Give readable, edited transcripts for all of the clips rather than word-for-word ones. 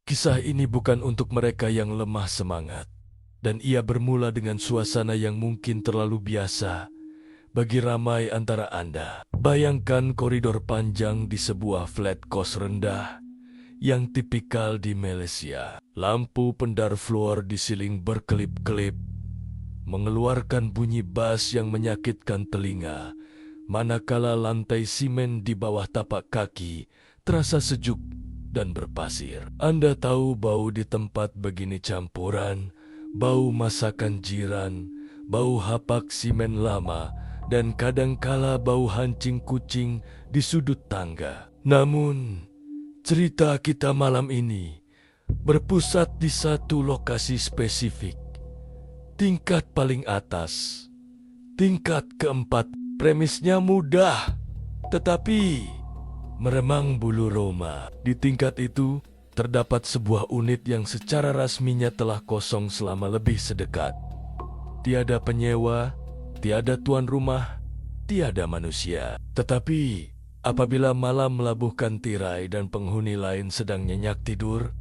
Kisah ini bukan untuk mereka yang lemah semangat, dan ia bermula dengan suasana yang mungkin terlalu biasa bagi ramai antara Anda. Bayangkan koridor panjang di sebuah flat kos rendah yang tipikal di Malaysia. Lampu pendar fluor di siling berkelip-kelip, mengeluarkan bunyi bas yang menyakitkan telinga, manakala lantai simen di bawah tapak kaki terasa sejuk dan berpasir. Anda tahu bau di tempat begini campuran, bau masakan jiran, bau hapak simen lama, dan kadangkala bau hancing kucing di sudut tangga. Namun, cerita kita malam ini berpusat di satu lokasi spesifik. Tingkat paling atas, tingkat keempat. Premisnya mudah, tetapi meremang bulu roma. Di tingkat itu, terdapat sebuah unit yang secara rasminya telah kosong selama lebih sedekat. Tiada penyewa, tiada tuan rumah, tiada manusia. Tetapi, apabila malam melabuhkan tirai dan penghuni lain sedang nyenyak tidur,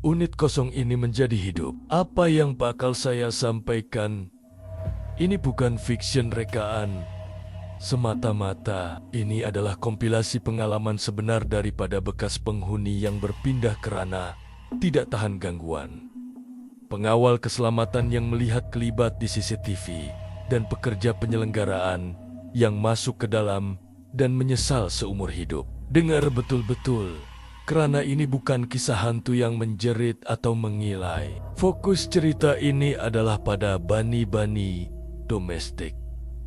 unit kosong ini menjadi hidup. Apa yang bakal saya sampaikan, ini bukan fiction rekaan semata-mata. Ini adalah kompilasi pengalaman sebenar daripada bekas penghuni yang berpindah kerana tidak tahan gangguan, pengawal keselamatan yang melihat kelibat di CCTV, dan pekerja penyelenggaraan yang masuk ke dalam dan menyesal seumur hidup. Dengar betul-betul, kerana ini bukan kisah hantu yang menjerit atau mengilai. Fokus cerita ini adalah pada bani-bani domestik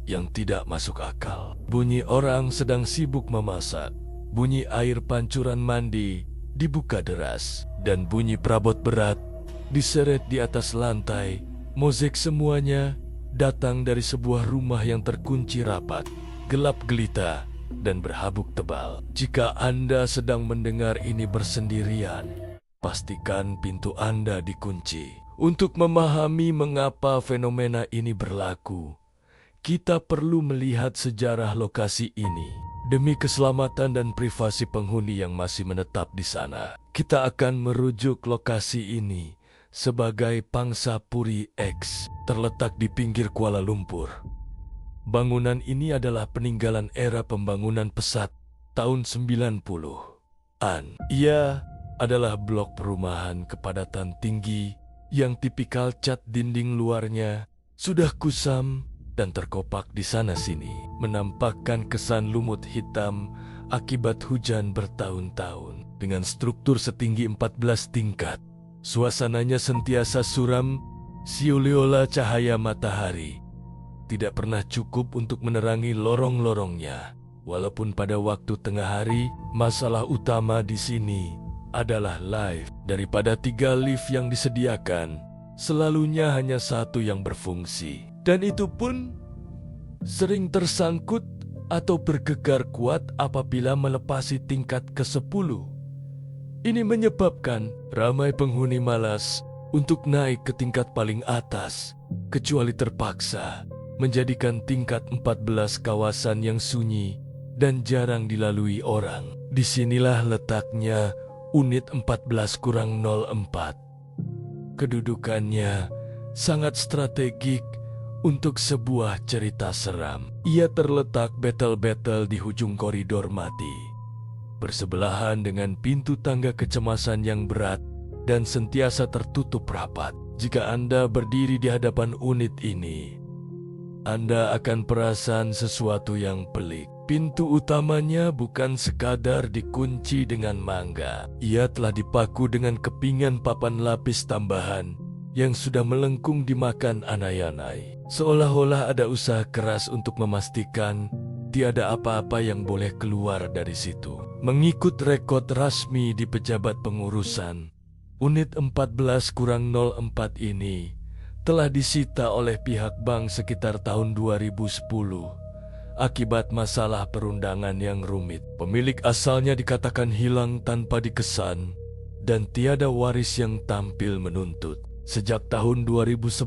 yang tidak masuk akal. Bunyi orang sedang sibuk memasak, bunyi air pancuran mandi dibuka deras, dan bunyi perabot berat diseret di atas lantai. Mozaik semuanya datang dari sebuah rumah yang terkunci rapat, gelap gelita, dan berhabuk tebal. Jika Anda sedang mendengar ini bersendirian, pastikan pintu Anda dikunci. Untuk memahami mengapa fenomena ini berlaku, kita perlu melihat sejarah lokasi ini. Demi keselamatan dan privasi penghuni yang masih menetap di sana, kita akan merujuk lokasi ini sebagai Pangsa Puri X, terletak di pinggir Kuala Lumpur. Bangunan ini adalah peninggalan era pembangunan pesat tahun 90-an. Ia adalah blok perumahan kepadatan tinggi yang tipikal cat dinding luarnya sudah kusam dan terkopak di sana-sini, menampakkan kesan lumut hitam akibat hujan bertahun-tahun. Dengan struktur setinggi 14 tingkat, suasananya sentiasa suram, siuliola cahaya matahari tidak pernah cukup untuk menerangi lorong-lorongnya. Walaupun pada waktu tengah hari, masalah utama di sini adalah lift. Daripada 3 lift yang disediakan, selalunya hanya satu yang berfungsi. Dan itu pun sering tersangkut atau bergegar kuat apabila melepasi tingkat ke-10. Ini menyebabkan ramai penghuni malas untuk naik ke tingkat paling atas, kecuali terpaksa menjadikan tingkat 14 kawasan yang sunyi dan jarang dilalui orang. Disinilah letaknya unit 14-04. Kedudukannya sangat strategik untuk sebuah cerita seram. Ia terletak betel-betel di ujung koridor mati, bersebelahan dengan pintu tangga kecemasan yang berat dan sentiasa tertutup rapat. Jika Anda berdiri di hadapan unit ini, Anda akan perasan sesuatu yang pelik. Pintu utamanya bukan sekadar dikunci dengan mangga. Ia telah dipaku dengan kepingan papan lapis tambahan yang sudah melengkung dimakan anai-anai. Seolah-olah ada usaha keras untuk memastikan tiada apa-apa yang boleh keluar dari situ. Mengikut rekod rasmi di pejabat pengurusan, unit 14-04 ini telah disita oleh pihak bank sekitar tahun 2010 akibat masalah perundangan yang rumit. Pemilik asalnya dikatakan hilang tanpa dikesan dan tiada waris yang tampil menuntut. Sejak tahun 2011,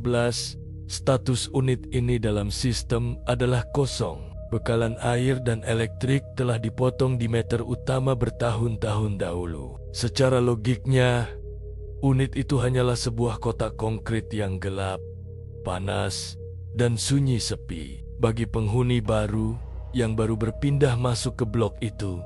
status unit ini dalam sistem adalah kosong. Bekalan air dan elektrik telah dipotong di meter utama bertahun-tahun dahulu. Secara logiknya, Unit itu hanyalah sebuah kotak konkrit yang gelap, panas, dan sunyi sepi. Bagi penghuni baru yang baru berpindah masuk ke blok itu,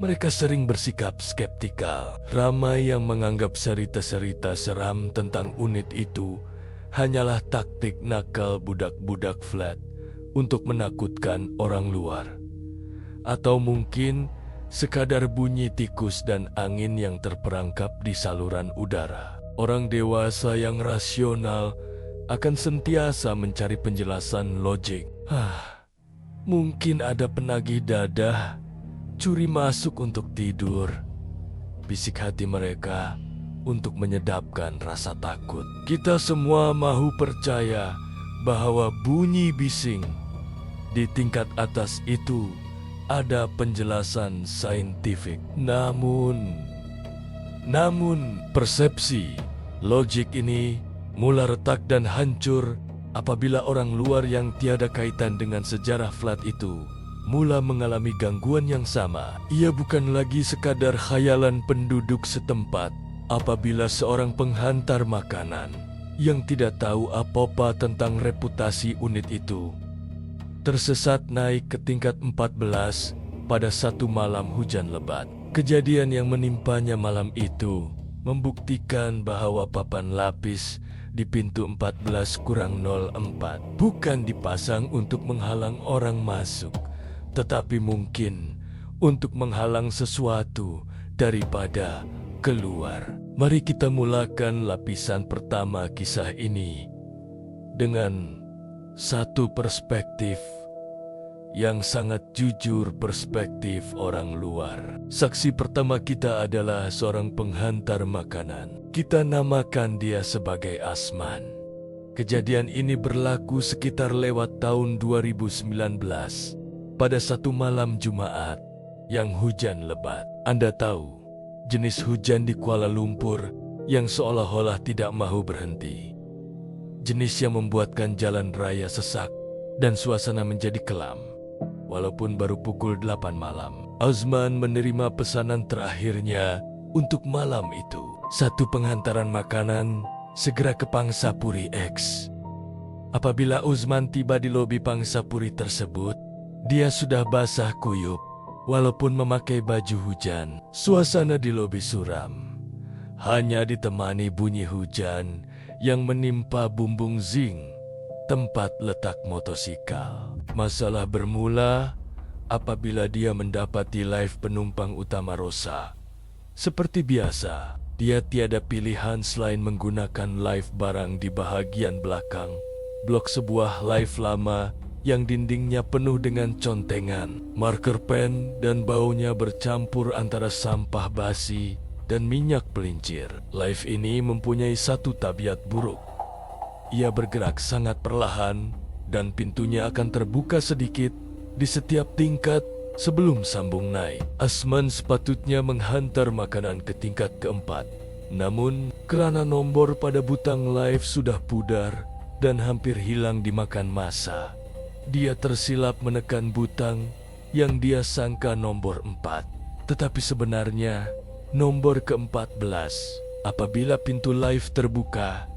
mereka sering bersikap skeptikal. Ramai yang menganggap cerita-cerita seram tentang unit itu hanyalah taktik nakal budak-budak flat untuk menakutkan orang luar. Atau mungkin sekadar bunyi tikus dan angin yang terperangkap di saluran udara. Orang dewasa yang rasional akan sentiasa mencari penjelasan logik. Mungkin ada penagih dadah curi masuk untuk tidur. Bisik hati mereka untuk menyedapkan rasa takut. Kita semua mahu percaya bahwa bunyi bising di tingkat atas itu ada penjelasan saintifik. Namun persepsi logik ini mula retak dan hancur apabila orang luar yang tiada kaitan dengan sejarah flat itu mula mengalami gangguan yang sama. Ia bukan lagi sekadar khayalan penduduk setempat apabila seorang penghantar makanan yang tidak tahu apa-apa tentang reputasi unit itu tersesat naik ke tingkat 14 pada satu malam hujan lebat. Kejadian yang menimpanya malam itu membuktikan bahwa papan lapis di pintu 14-04 bukan dipasang untuk menghalang orang masuk, tetapi mungkin untuk menghalang sesuatu daripada keluar. Mari kita mulakan lapisan pertama kisah ini dengan satu perspektif yang sangat jujur, perspektif orang luar. Saksi pertama kita adalah seorang penghantar makanan. Kita namakan dia sebagai Asman. Kejadian ini berlaku sekitar lewat tahun 2019 pada satu malam Jumat yang hujan lebat. Anda tahu, jenis hujan di Kuala Lumpur yang seolah-olah tidak mahu berhenti. Jenis yang membuatkan jalan raya sesak dan suasana menjadi kelam. Walaupun baru pukul 8 malam, Azman menerima pesanan terakhirnya untuk malam itu. Satu penghantaran makanan segera ke Pangsapuri X. Apabila Uzman tiba di lobi Pangsapuri tersebut, dia sudah basah kuyup. Walaupun memakai baju hujan, suasana di lobi suram. Hanya ditemani bunyi hujan yang menimpa bumbung zinc, tempat letak motosikal. Masalah bermula apabila dia mendapati live penumpang utama Rosa. Seperti biasa, dia tiada pilihan selain menggunakan live barang di bahagian belakang blok sebuah live lama yang dindingnya penuh dengan contengan, marker pen, dan baunya bercampur antara sampah basi dan minyak pelincir. Live ini mempunyai satu tabiat buruk. Ia bergerak sangat perlahan dan pintunya akan terbuka sedikit di setiap tingkat sebelum sambung naik. Asman sepatutnya menghantar makanan ke tingkat keempat. Namun, kerana nombor pada butang live sudah pudar dan hampir hilang dimakan massa, dia tersilap menekan butang yang dia sangka nomor 4. Tetapi sebenarnya nomor ke-14. Apabila pintu live terbuka,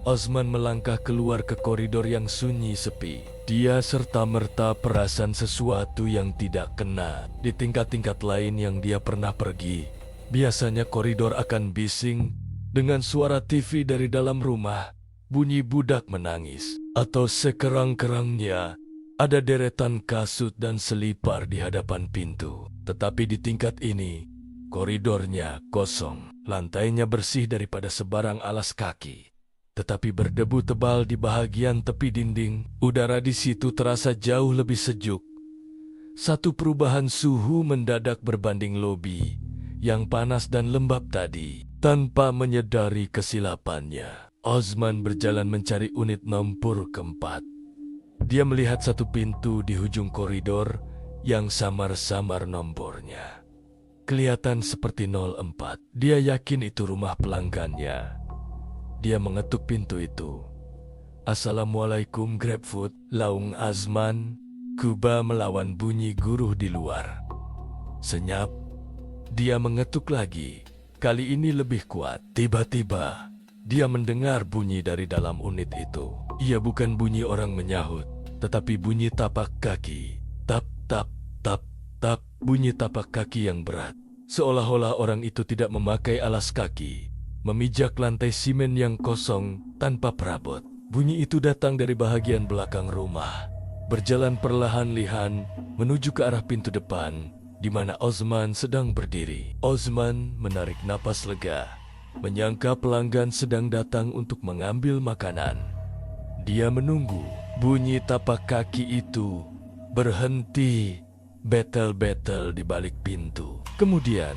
Osman melangkah keluar ke koridor yang sunyi sepi. Dia serta-merta perasan sesuatu yang tidak kena di tingkat-tingkat lain yang dia pernah pergi. Biasanya koridor akan bising dengan suara TV dari dalam rumah, bunyi budak menangis, atau sekerang-kerangnya ada deretan kasut dan selipar di hadapan pintu. Tetapi di tingkat ini, koridornya kosong, lantainya bersih daripada sebarang alas kaki. Tetapi berdebu tebal di bahagian tepi dinding, udara di situ terasa jauh lebih sejuk. Satu perubahan suhu mendadak berbanding lobi yang panas dan lembab tadi. Tanpa menyadari kesilapannya, Osman berjalan mencari unit nomor keempat. Dia melihat satu pintu di hujung koridor yang samar-samar nombornya. Kelihatan seperti 04. Dia yakin itu rumah pelanggannya. Dia mengetuk pintu itu. Assalamualaikum Grabfood, Laung Azman. Kuba melawan bunyi guruh di luar. Senyap, dia mengetuk lagi. kali ini lebih kuat. Tiba-tiba, dia mendengar bunyi dari dalam unit itu. Ia bukan bunyi orang menyahut, tetapi bunyi tapak kaki. Tap, tap, tap, tap, bunyi tapak kaki yang berat. Seolah-olah orang itu tidak memakai alas kaki, memijak lantai simen yang kosong tanpa perabot. Bunyi itu datang dari bahagian belakang rumah, berjalan perlahan-lahan menuju ke arah pintu depan, di mana Osman sedang berdiri. Osman menarik napas lega, menyangka pelanggan sedang datang untuk mengambil makanan. Dia menunggu. Bunyi tapak kaki itu berhenti betel-betel di balik pintu. Kemudian,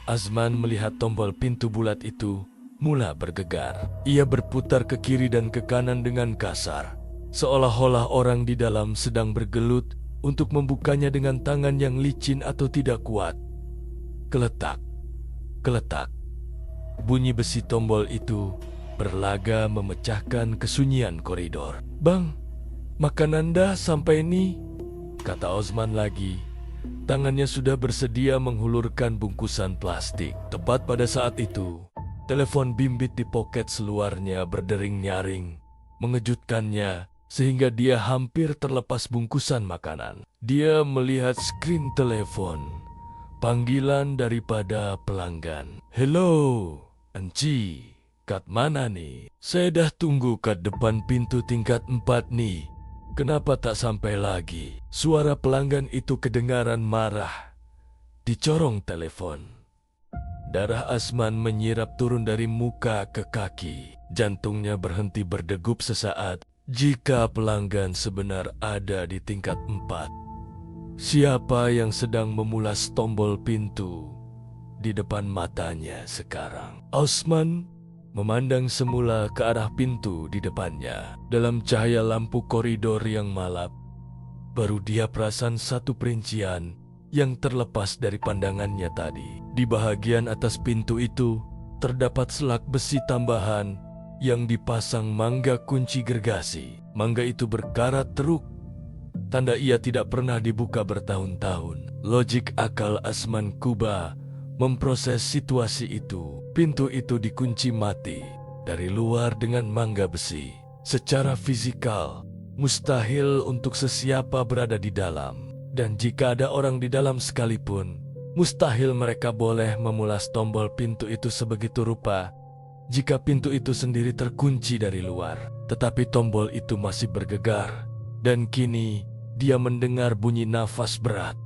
Osman melihat tombol pintu bulat itu mula bergegar. Ia berputar ke kiri dan ke kanan dengan kasar, seolah-olah orang di dalam sedang bergelut untuk membukanya dengan tangan yang licin atau tidak kuat. Keletak, keletak. Bunyi besi tombol itu berlaga memecahkan kesunyian koridor. "Bang, makan Anda sampai ini," kata Osman lagi. Tangannya sudah bersedia menghulurkan bungkusan plastik. Tepat pada saat itu, telepon bimbit di poket seluarnya berdering nyaring, mengejutkannya sehingga dia hampir terlepas bungkusan makanan. Dia melihat skrin telepon, panggilan daripada pelanggan. "Hello, Enci, kat mana nih? Saya dah tunggu kat depan pintu tingkat 4 nih. Kenapa tak sampai lagi?" Suara pelanggan itu kedengaran marah di corong telepon. Darah Osman menyirap turun dari muka ke kaki. Jantungnya berhenti berdegup sesaat. Jika pelanggan sebenar ada di tingkat 4, siapa yang sedang memulas tombol pintu di depan matanya sekarang? Osman memandang semula ke arah pintu di depannya. Dalam cahaya lampu koridor yang malap, baru dia perasan satu perincian yang terlepas dari pandangannya tadi. Di bahagian atas pintu itu terdapat selak besi tambahan yang dipasang mangga kunci gergasi. Mangga itu berkarat teruk, tanda ia tidak pernah dibuka bertahun-tahun. Logik akal Osman Kuba memproses situasi itu. Pintu itu dikunci mati dari luar dengan mangga besi. Secara fisikal, mustahil untuk sesiapa berada di dalam. Dan jika ada orang di dalam sekalipun, mustahil mereka boleh memulas tombol pintu itu sebegitu rupa jika pintu itu sendiri terkunci dari luar. Tetapi tombol itu masih bergegar, dan kini dia mendengar bunyi nafas berat,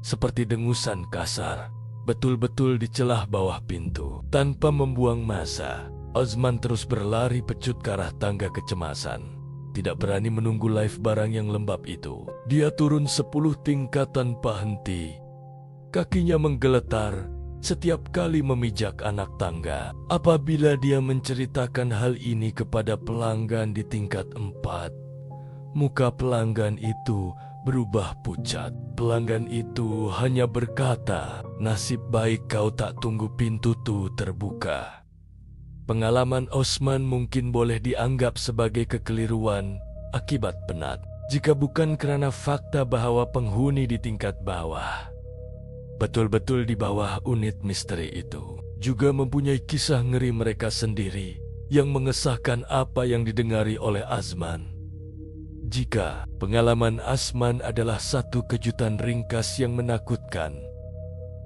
seperti dengusan kasar, betul-betul di celah bawah pintu. Tanpa membuang masa, Osman terus berlari pecut ke arah tangga kecemasan. Tidak berani menunggu lift barang yang lembab itu. Dia turun 10 tingkat tanpa henti. Kakinya menggeletar setiap kali memijak anak tangga. Apabila dia menceritakan hal ini kepada pelanggan di tingkat 4, muka pelanggan itu berubah pucat. Pelanggan itu hanya berkata, "Nasib baik kau tak tunggu pintu tu terbuka." Pengalaman Osman mungkin boleh dianggap sebagai kekeliruan akibat penat, jika bukan karena fakta bahwa penghuni di tingkat bawah, betul-betul di bawah unit misteri itu, juga mempunyai kisah ngeri mereka sendiri yang mengesahkan apa yang didengari oleh Osman. Jika pengalaman Osman adalah satu kejutan ringkas yang menakutkan,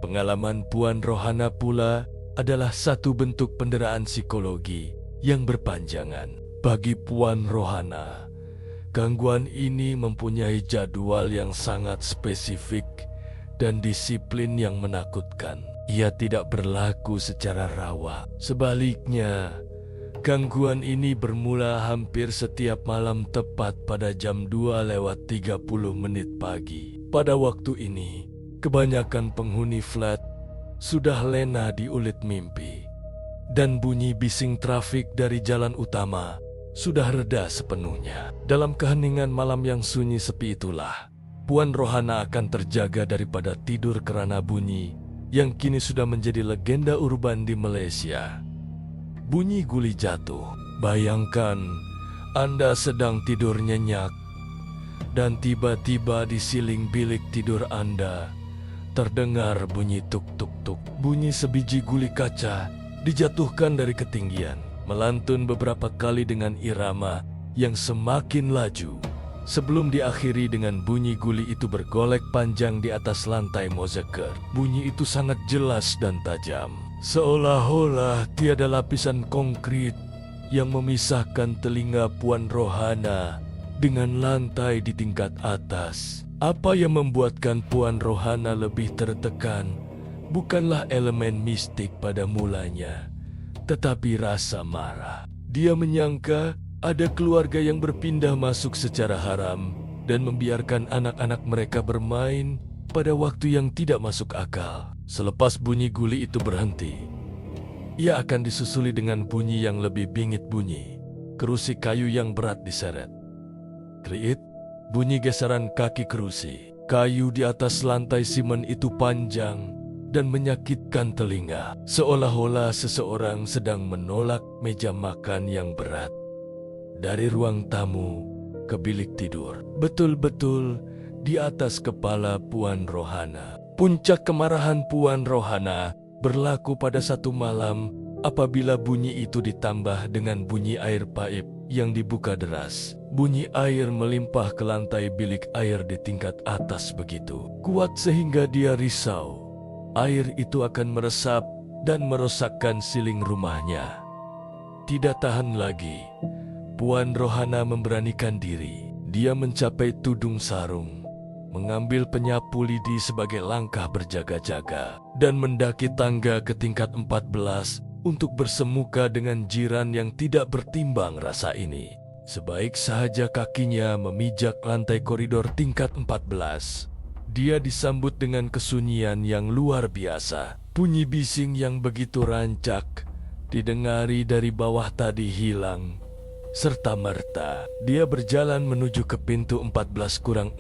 pengalaman Puan Rohana pula adalah satu bentuk penderaan psikologi yang berpanjangan. Bagi Puan Rohana, gangguan ini mempunyai jadwal yang sangat spesifik dan disiplin yang menakutkan. Ia tidak berlaku secara rawa. Sebaliknya, gangguan ini bermula hampir setiap malam tepat pada jam 2:30 pagi. Pada waktu ini, kebanyakan penghuni flat sudah lena di ulit mimpi, dan bunyi bising trafik dari jalan utama sudah reda sepenuhnya. Dalam keheningan malam yang sunyi sepi itulah, Puan Rohana akan terjaga daripada tidur kerana bunyi yang kini sudah menjadi legenda urban di Malaysia. Bunyi guli jatuh. Bayangkan Anda sedang tidur nyenyak, dan tiba-tiba di siling bilik tidur Anda Terdengar bunyi tuk-tuk-tuk. Bunyi sebiji guli kaca dijatuhkan dari ketinggian, melantun beberapa kali dengan irama yang semakin laju, sebelum diakhiri dengan bunyi guli itu bergolek panjang di atas lantai mozaker. Bunyi itu sangat jelas dan tajam, seolah-olah tiada lapisan konkrit yang memisahkan telinga Puan Rohana dengan lantai di tingkat atas. Apa yang membuatkan Puan Rohana lebih tertekan bukanlah elemen mistik pada mulanya, tetapi rasa marah. Dia menyangka ada keluarga yang berpindah masuk secara haram dan membiarkan anak-anak mereka bermain pada waktu yang tidak masuk akal. Selepas bunyi guli itu berhenti, ia akan disusuli dengan bunyi yang lebih bingit bunyi kerusi kayu yang berat diseret. Kriit, bunyi geseran kaki kerusi. Kayu di atas lantai simen itu panjang dan menyakitkan telinga, seolah-olah seseorang sedang menolak meja makan yang berat. Dari ruang tamu ke bilik tidur, betul-betul di atas kepala Puan Rohana. Puncak kemarahan Puan Rohana berlaku pada satu malam apabila bunyi itu ditambah dengan bunyi air paip yang dibuka deras. Bunyi air melimpah ke lantai bilik air di tingkat atas begitu kuat sehingga dia risau air itu akan meresap dan merosakkan siling rumahnya. Tidak tahan lagi, Puan Rohana memberanikan diri. Dia mencapai tudung sarung, mengambil penyapu lidi sebagai langkah berjaga-jaga, dan mendaki tangga ke tingkat 14 untuk bersemuka dengan jiran yang tidak bertimbang rasa ini. Sebaik sahaja kakinya memijak lantai koridor tingkat 14, dia disambut dengan kesunyian yang luar biasa. Bunyi bising yang begitu rancak didengari dari bawah tadi hilang. Serta merta, dia berjalan menuju ke pintu 14-04.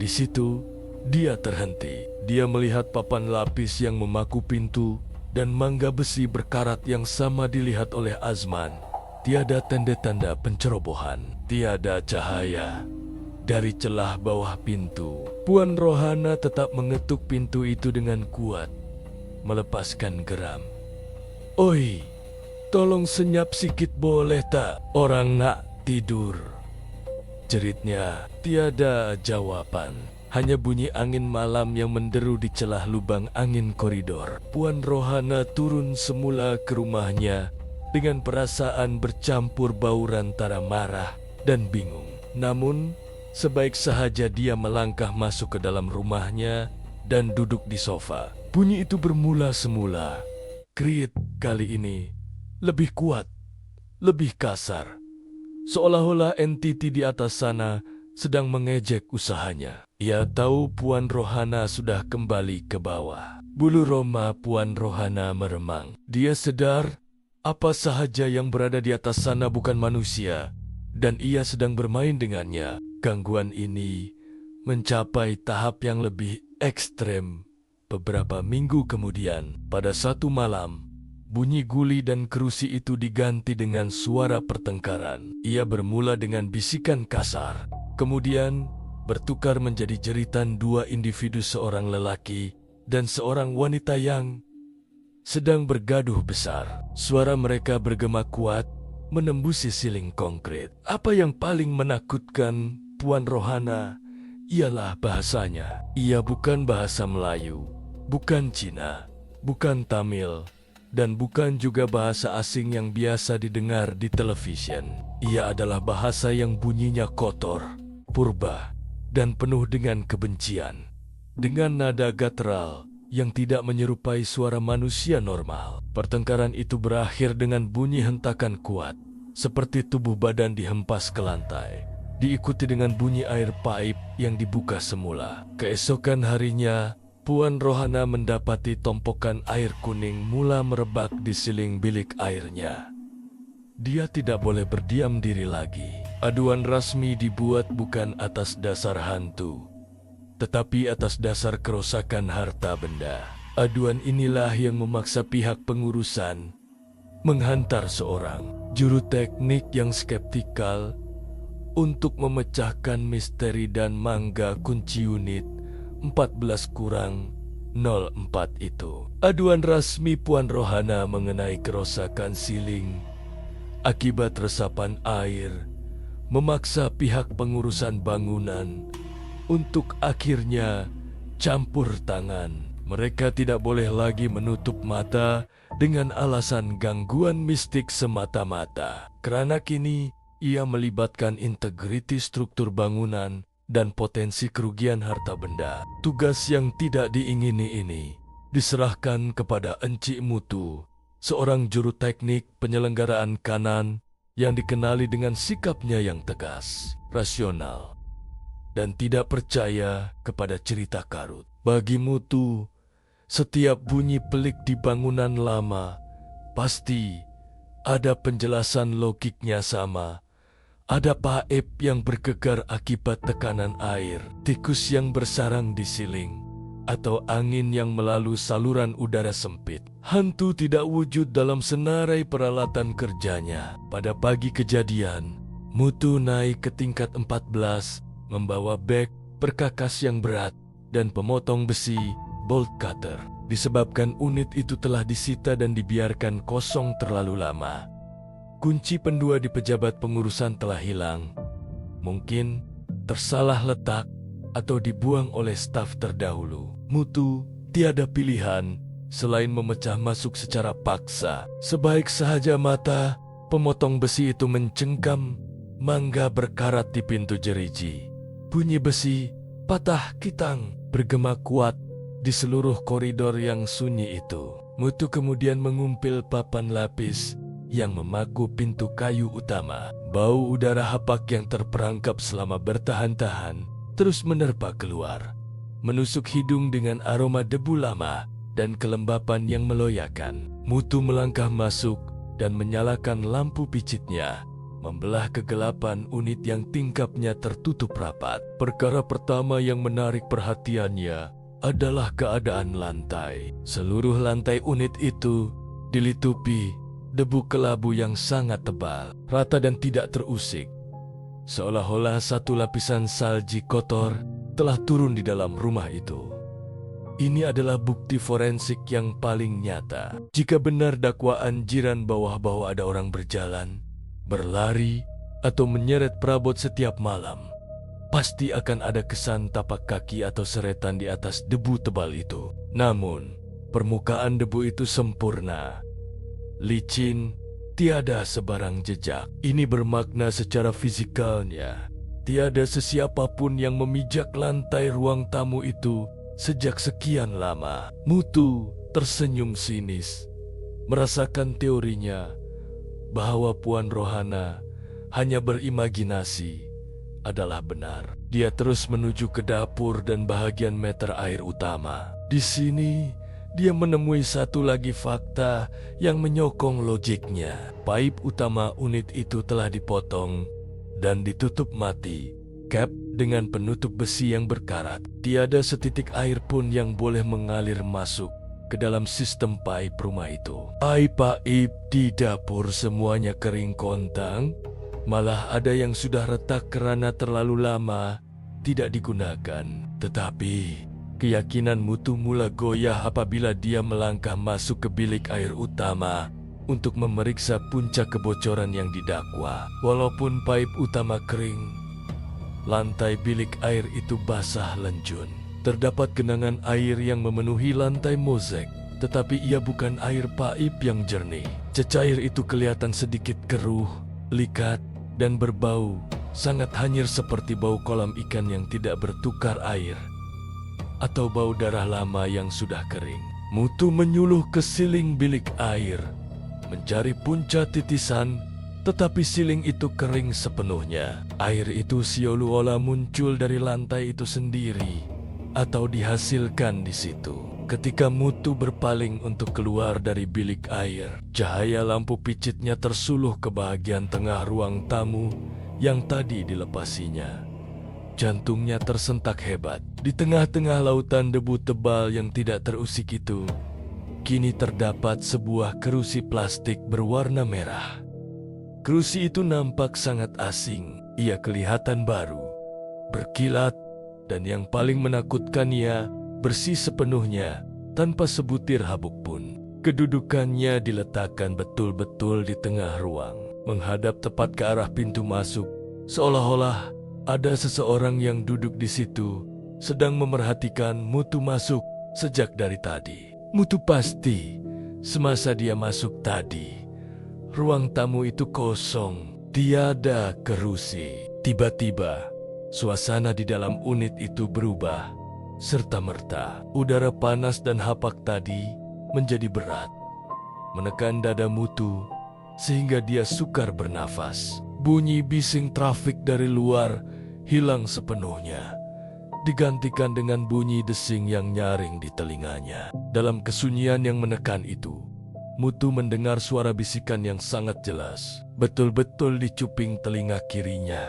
Di situ, dia terhenti. Dia melihat papan lapis yang memaku pintu dan mangga besi berkarat yang sama dilihat oleh Azman. Tiada tanda-tanda pencerobohan, tiada cahaya. Dari celah bawah pintu, Puan Rohana tetap mengetuk pintu itu dengan kuat, melepaskan geram. "Oi, tolong senyap sikit boleh tak? Orang nak tidur," jeritnya. Tiada jawaban, hanya bunyi angin malam yang menderu di celah lubang angin koridor. Puan Rohana turun semula ke rumahnya dengan perasaan bercampur baur antara marah dan bingung. Namun, sebaik sahaja dia melangkah masuk ke dalam rumahnya dan duduk di sofa, bunyi itu bermula semula. Kriit kali ini lebih kuat, lebih kasar. Seolah-olah entiti di atas sana sedang mengejek usahanya. Ia tahu Puan Rohana sudah kembali ke bawah. Bulu roma Puan Rohana meremang. Dia sadar apa sahaja yang berada di atas sana bukan manusia, dan ia sedang bermain dengannya. Gangguan ini mencapai tahap yang lebih ekstrem. Beberapa minggu kemudian, pada satu malam, bunyi guli dan kerusi itu diganti dengan suara pertengkaran. Ia bermula dengan bisikan kasar, kemudian bertukar menjadi jeritan dua individu, seorang lelaki dan seorang wanita yang sedang bergaduh besar. Suara mereka bergema kuat, menembusi siling konkrit. Apa yang paling menakutkan Puan Rohana ialah bahasanya. Ia bukan bahasa Melayu, bukan Cina, bukan Tamil, dan bukan juga bahasa asing yang biasa didengar di televisyen. Ia adalah bahasa yang bunyinya kotor, purba, dan penuh dengan kebencian. Dengan nada guttural yang tidak menyerupai suara manusia normal. Pertengkaran itu berakhir dengan bunyi hentakan kuat, seperti tubuh badan dihempas ke lantai, diikuti dengan bunyi air paip yang dibuka semula. Keesokan harinya, Puan Rohana mendapati tompokan air kuning mula merebak di siling bilik airnya. Dia tidak boleh berdiam diri lagi. Aduan rasmi dibuat bukan atas dasar hantu, tetapi atas dasar kerusakan harta benda. Aduan inilah yang memaksa pihak pengurusan menghantar seorang juru teknik yang skeptikal untuk memecahkan misteri dan mangga kunci unit 14-04 itu. Aduan rasmi Puan Rohana mengenai kerusakan siling akibat resapan air memaksa pihak pengurusan bangunan untuk akhirnya campur tangan. Mereka tidak boleh lagi menutup mata dengan alasan gangguan mistik semata-mata. Karena kini ia melibatkan integriti struktur bangunan dan potensi kerugian harta benda. Tugas yang tidak diingini ini diserahkan kepada Encik Mutu, seorang juru teknik penyelenggaraan kanan yang dikenali dengan sikapnya yang tegas, rasional, dan tidak percaya kepada cerita karut. Bagi Mutu, setiap bunyi pelik di bangunan lama pasti ada penjelasan logiknya sama. Ada paip yang bergegar akibat tekanan air, tikus yang bersarang di siling, atau angin yang melalui saluran udara sempit. Hantu tidak wujud dalam senarai peralatan kerjanya. Pada pagi kejadian, Mutu naik ke tingkat 14, membawa beg perkakas yang berat dan pemotong besi bolt cutter. Disebabkan unit itu telah disita dan dibiarkan kosong terlalu lama, kunci pendua di pejabat pengurusan telah hilang. Mungkin tersalah letak atau dibuang oleh staf terdahulu. Mutu tiada pilihan selain memecah masuk secara paksa. Sebaik sahaja mata, pemotong besi itu mencengkam mangga berkarat di pintu jeriji. Bunyi besi patah kitang bergema kuat di seluruh koridor yang sunyi itu. Mutu kemudian mengumpil papan lapis yang memaku pintu kayu utama. Bau udara hapak yang terperangkap selama bertahan-tahan terus menerpa keluar, menusuk hidung dengan aroma debu lama dan kelembapan yang meloyakan. Mutu melangkah masuk dan menyalakan lampu picitnya, membelah kegelapan unit yang tingkapnya tertutup rapat. Perkara pertama yang menarik perhatiannya adalah keadaan lantai. Seluruh lantai unit itu dilitupi debu kelabu yang sangat tebal, rata dan tidak terusik. Seolah-olah satu lapisan salji kotor telah turun di dalam rumah itu. Ini adalah bukti forensik yang paling nyata. Jika benar dakwaan jiran bahwa ada orang berjalan, berlari, atau menyeret perabot setiap malam, pasti akan ada kesan tapak kaki atau seretan di atas debu tebal itu. Namun, permukaan debu itu sempurna, licin, tiada sebarang jejak. Ini bermakna secara fisikalnya, tiada sesiapapun yang memijak lantai ruang tamu itu sejak sekian lama. Mutu tersenyum sinis, merasakan teorinya bahwa Puan Rohana hanya berimajinasi adalah benar. Dia terus menuju ke dapur dan bahagian meter air utama. Di sini, dia menemui satu lagi fakta yang menyokong logiknya. Pipe utama unit itu telah dipotong dan ditutup mati, cap dengan penutup besi yang berkarat. Tiada setitik air pun yang boleh mengalir masuk ke dalam sistem pipe rumah itu. Pipe di dapur semuanya kering kontang. Malah ada yang sudah retak karena terlalu lama tidak digunakan. Tetapi keyakinan Mutu mula goyah apabila dia melangkah masuk ke bilik air utama untuk memeriksa puncak kebocoran yang didakwa. Walaupun pipe utama kering, lantai bilik air itu basah lenjun. Terdapat genangan air yang memenuhi lantai mozaik, tetapi ia bukan air pipe yang jernih. Cecair itu kelihatan sedikit keruh, likat, dan berbau, sangat hanyir seperti bau kolam ikan yang tidak bertukar air, atau bau darah lama yang sudah kering. Mutu menyuluh ke siling bilik air, mencari punca titisan, tetapi siling itu kering sepenuhnya. Air itu seolah-olah muncul dari lantai itu sendiri, atau dihasilkan di situ. Ketika Mutu berpaling untuk keluar dari bilik air, cahaya lampu picitnya tersuluh ke bagian tengah ruang tamu yang tadi dilepasinya. Jantungnya tersentak hebat. Di tengah-tengah lautan debu tebal yang tidak terusik itu, kini terdapat sebuah kerusi plastik berwarna merah. Kerusi itu nampak sangat asing. Ia kelihatan baru, berkilat, Dan yang paling menakutkannya, bersih sepenuhnya, tanpa sebutir habuk pun. Kedudukannya diletakkan betul-betul di tengah ruang, menghadap tepat ke arah pintu masuk, seolah-olah ada seseorang yang duduk di situ, sedang memerhatikan Mutu masuk sejak dari tadi. Mutu pasti, semasa dia masuk tadi, ruang tamu itu kosong, tiada kerusi. Tiba-tiba, suasana di dalam unit itu berubah, serta-merta udara panas dan hapak tadi menjadi berat, menekan dada Mutu sehingga dia sukar bernafas. Bunyi bising trafik dari luar hilang sepenuhnya, digantikan dengan bunyi desing yang nyaring di telinganya. Dalam kesunyian yang menekan itu, Mutu mendengar suara bisikan yang sangat jelas, betul-betul di cuping telinga kirinya.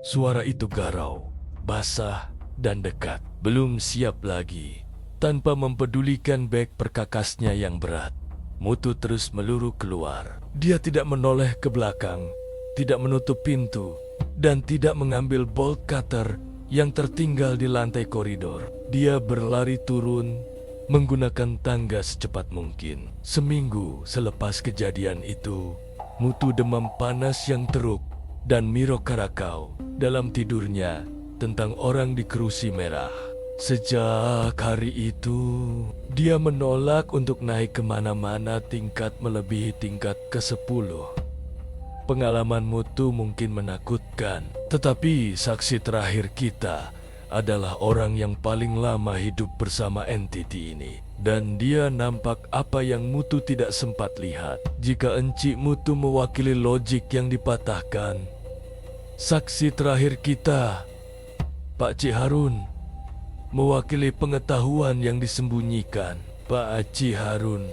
Suara itu garau, basah, dan dekat. Belum siap lagi. Tanpa mempedulikan beg perkakasnya yang berat, Mutu terus meluru keluar. Dia tidak menoleh ke belakang, tidak menutup pintu, dan tidak mengambil bolt cutter yang tertinggal di lantai koridor. Dia berlari turun, menggunakan tangga secepat mungkin. Seminggu selepas kejadian itu, Mutu demam panas yang teruk dan Miro Karakau dalam tidurnya tentang orang di kerusi merah. Sejak hari itu, dia menolak untuk naik kemana-mana tingkat melebihi tingkat ke-10. Pengalaman Mutu mungkin menakutkan, tetapi saksi terakhir kita adalah orang yang paling lama hidup bersama entiti ini. Dan dia nampak apa yang Mutu tidak sempat lihat. Jika Encik Mutu mewakili logik yang dipatahkan, saksi terakhir kita, Pak Cik Harun, mewakili pengetahuan yang disembunyikan. Pak Cik Harun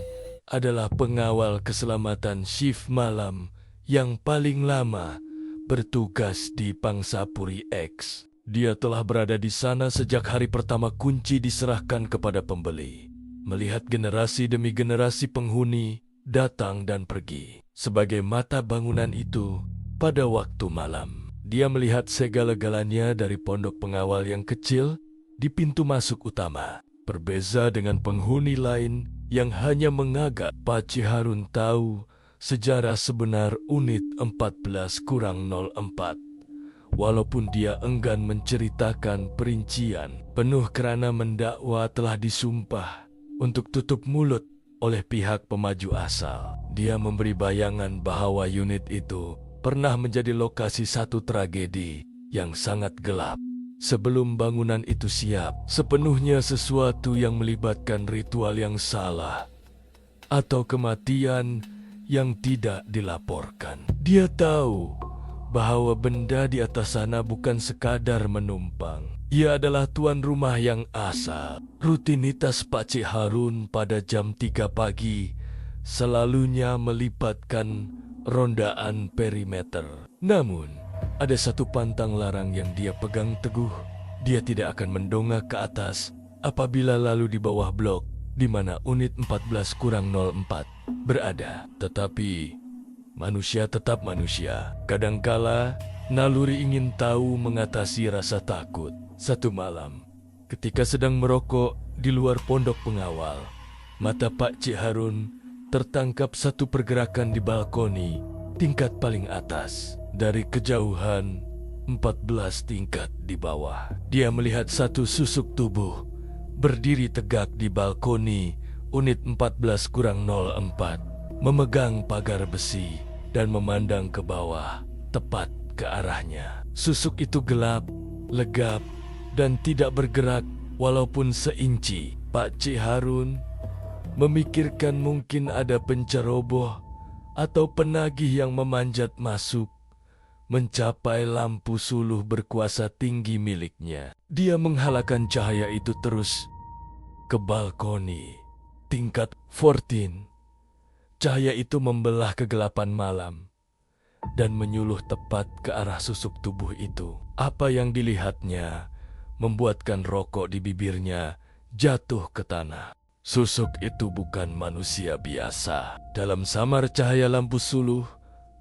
adalah pengawal keselamatan shift malam yang paling lama bertugas di Pangsapuri X. Dia telah berada di sana sejak hari pertama kunci diserahkan kepada pembeli. Melihat generasi demi generasi penghuni datang dan pergi. Sebagai mata bangunan itu, pada waktu malam, dia melihat segala-galanya dari pondok pengawal yang kecil di pintu masuk utama. Berbeza dengan penghuni lain yang hanya mengagak, Pak Cik Harun tahu sejarah sebenar unit 14-04. Walaupun dia enggan menceritakan perincian, penuh kerana mendakwa telah disumpah untuk tutup mulut oleh pihak pemaju asal. Dia memberi bayangan bahawa unit itu pernah menjadi lokasi satu tragedi yang sangat gelap. Sebelum bangunan itu siap, sepenuhnya sesuatu yang melibatkan ritual yang salah atau kematian yang tidak dilaporkan. Dia tahu bahawa benda di atas sana bukan sekadar menumpang. Ia adalah tuan rumah yang asal. Rutinitas Pak Cik Harun pada jam 3 pagi selalunya melibatkan rondaan perimeter. Namun, ada satu pantang larang yang dia pegang teguh. Dia tidak akan mendongak ke atas apabila lalu di bawah blok di mana unit 14-04 berada. Tetapi manusia tetap manusia. Kadangkala naluri ingin tahu mengatasi rasa takut. Satu malam, ketika sedang merokok di luar pondok pengawal, mata Pak Cik Harun tertangkap satu pergerakan di balkoni tingkat paling atas. Dari kejauhan 14 tingkat di bawah, dia melihat satu susuk tubuh berdiri tegak di balkoni unit 14-04, memegang pagar besi dan memandang ke bawah, tepat ke arahnya. Susuk itu gelap, legap, dan tidak bergerak walaupun seinci. Pak Cik Harun memikirkan mungkin ada penceroboh atau penagih yang memanjat masuk, mencapai lampu suluh berkuasa tinggi miliknya. Dia menghalakan cahaya itu terus ke balkoni tingkat 14. Cahaya itu membelah kegelapan malam dan menyuluh tepat ke arah susuk tubuh itu. Apa yang dilihatnya membuatkan rokok di bibirnya jatuh ke tanah. Susuk itu bukan manusia biasa. Dalam samar cahaya lampu suluh,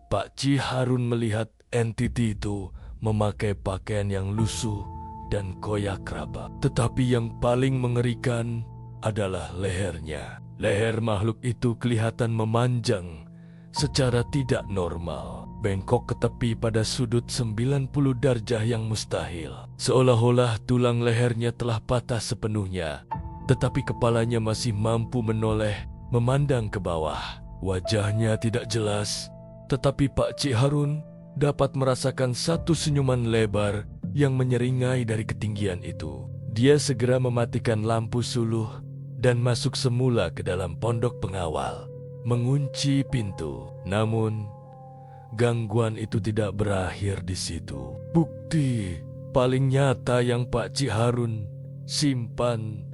Pak Cik Harun melihat entiti itu memakai pakaian yang lusuh dan koyak raba. Tetapi yang paling mengerikan adalah lehernya. Leher makhluk itu kelihatan memanjang secara tidak normal, bengkok ke tepi pada sudut 90 darjah yang mustahil. Seolah-olah tulang lehernya telah patah sepenuhnya, tetapi kepalanya masih mampu menoleh memandang ke bawah. Wajahnya tidak jelas, tetapi Pak Cik Harun dapat merasakan satu senyuman lebar yang menyeringai dari ketinggian itu. Dia segera mematikan lampu suluh dan masuk semula ke dalam pondok pengawal, mengunci pintu. Namun, gangguan itu tidak berakhir di situ. Bukti paling nyata yang Pak Cik Harun simpan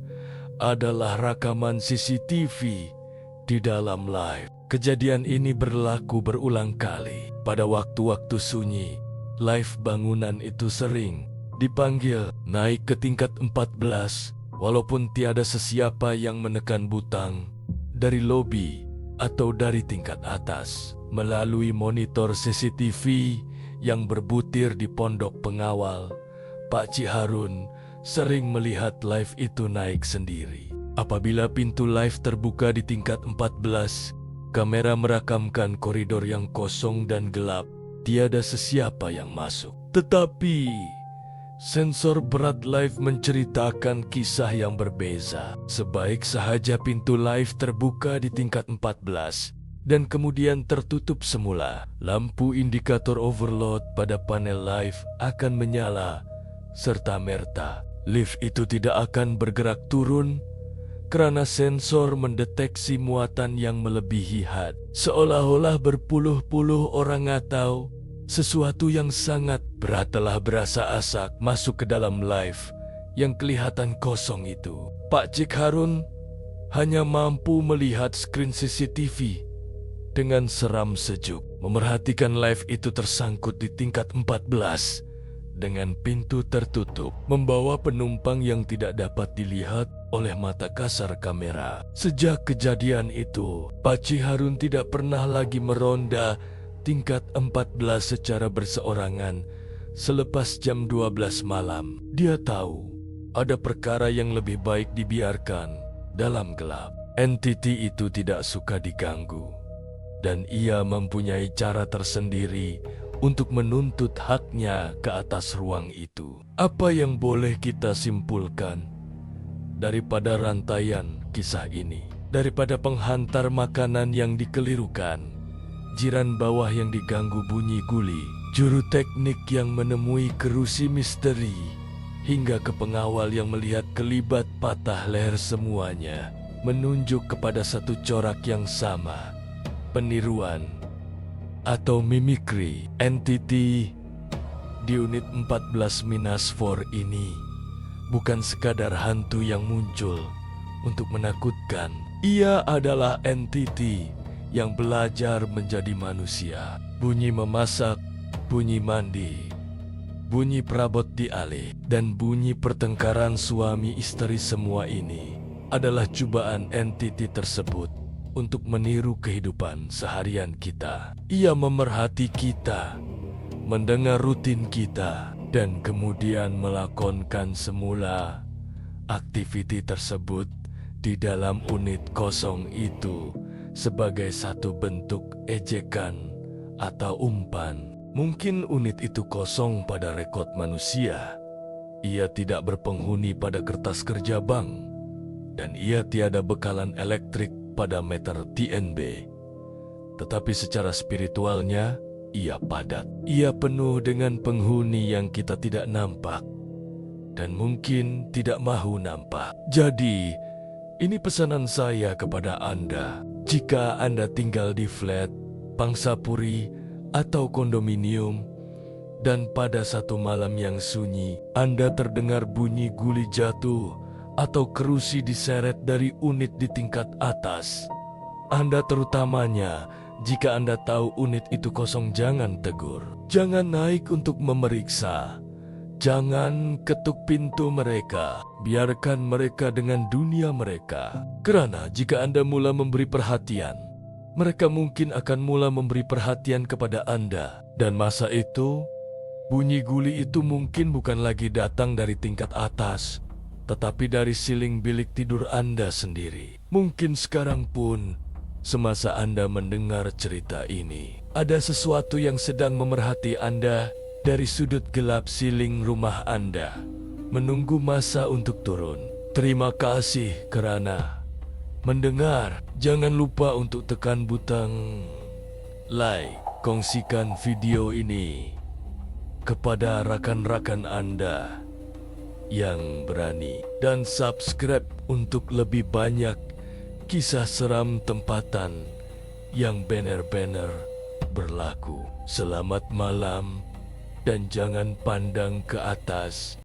adalah rakaman CCTV di dalam live. Kejadian ini berlaku berulang kali. Pada waktu-waktu sunyi, live bangunan itu sering dipanggil naik ke tingkat 14, walaupun tiada sesiapa yang menekan butang dari lobi atau dari tingkat atas. Melalui monitor CCTV yang berbutir di pondok pengawal, Pak Cik Harun sering melihat live itu naik sendiri. Apabila pintu live terbuka di tingkat 14, kamera merakamkan koridor yang kosong dan gelap. Tiada sesiapa yang masuk. Tetapi sensor berat live menceritakan kisah yang berbeza. Sebaik sahaja pintu live terbuka di tingkat 14 dan kemudian tertutup semula, lampu indikator overload pada panel live akan menyala serta merta. Lift itu tidak akan bergerak turun karena sensor mendeteksi muatan yang melebihi had. Seolah-olah berpuluh-puluh orang atau sesuatu yang sangat berat telah berasa asak masuk ke dalam live yang kelihatan kosong itu. Pak Cik Harun hanya mampu melihat skrin CCTV dengan seram sejuk, memerhatikan live itu tersangkut di tingkat 14 dengan pintu tertutup, membawa penumpang yang tidak dapat dilihat oleh mata kasar kamera. Sejak kejadian itu, Pak Cik Harun tidak pernah lagi meronda tingkat 14 secara berseorangan selepas jam 12 malam. Dia tahu ada perkara yang lebih baik dibiarkan dalam gelap. Entiti itu tidak suka diganggu, dan ia mempunyai cara tersendiri untuk menuntut haknya ke atas ruang itu. Apa yang boleh kita simpulkan daripada rantaian kisah ini? Daripada penghantar makanan yang dikelirukan, jiran bawah yang diganggu bunyi guli, juru teknik yang menemui kerusi misteri, hingga ke pengawal yang melihat kelibat patah leher, semuanya menunjuk kepada satu corak yang sama: peniruan atau mimikri. Entiti di unit 14-4 ini bukan sekadar hantu yang muncul untuk menakutkan. Ia adalah entiti yang belajar menjadi manusia. Bunyi memasak, bunyi mandi, bunyi perabot dialih, dan bunyi pertengkaran suami istri, semua ini adalah cobaan entiti tersebut untuk meniru kehidupan seharian kita. Ia memerhati kita, mendengar rutin kita, dan kemudian melakonkan semula aktiviti tersebut di dalam unit kosong itu sebagai satu bentuk ejekan atau umpan. Mungkin unit itu kosong pada rekod manusia. Ia tidak berpenghuni pada kertas kerja bank, dan ia tiada bekalan elektrik pada meter TNB. Tetapi secara spiritualnya, ia padat. Ia penuh dengan penghuni yang kita tidak nampak dan mungkin tidak mahu nampak. Jadi, ini pesanan saya kepada Anda. Jika Anda tinggal di flat, pangsapuri, atau kondominium, dan pada satu malam yang sunyi, Anda terdengar bunyi guli jatuh atau kerusi diseret dari unit di tingkat atas, Anda terutamanya, jika Anda tahu unit itu kosong, jangan tegur. Jangan naik untuk memeriksa. Jangan ketuk pintu mereka. Biarkan mereka dengan dunia mereka. Kerana jika Anda mula memberi perhatian, mereka mungkin akan mula memberi perhatian kepada Anda. Dan masa itu, Bunyi guli itu mungkin bukan lagi datang dari tingkat atas, tetapi dari siling bilik tidur Anda sendiri. Mungkin sekarang pun, semasa Anda mendengar cerita ini, ada sesuatu yang sedang memerhati Anda dari sudut gelap siling rumah Anda, menunggu masa untuk turun. Terima kasih kerana mendengar. Jangan lupa untuk tekan butang like, kongsikan video ini kepada rakan-rakan Anda yang berani, dan subscribe untuk lebih banyak kisah seram tempatan yang benar-benar berlaku. Selamat malam dan jangan pandang ke atas.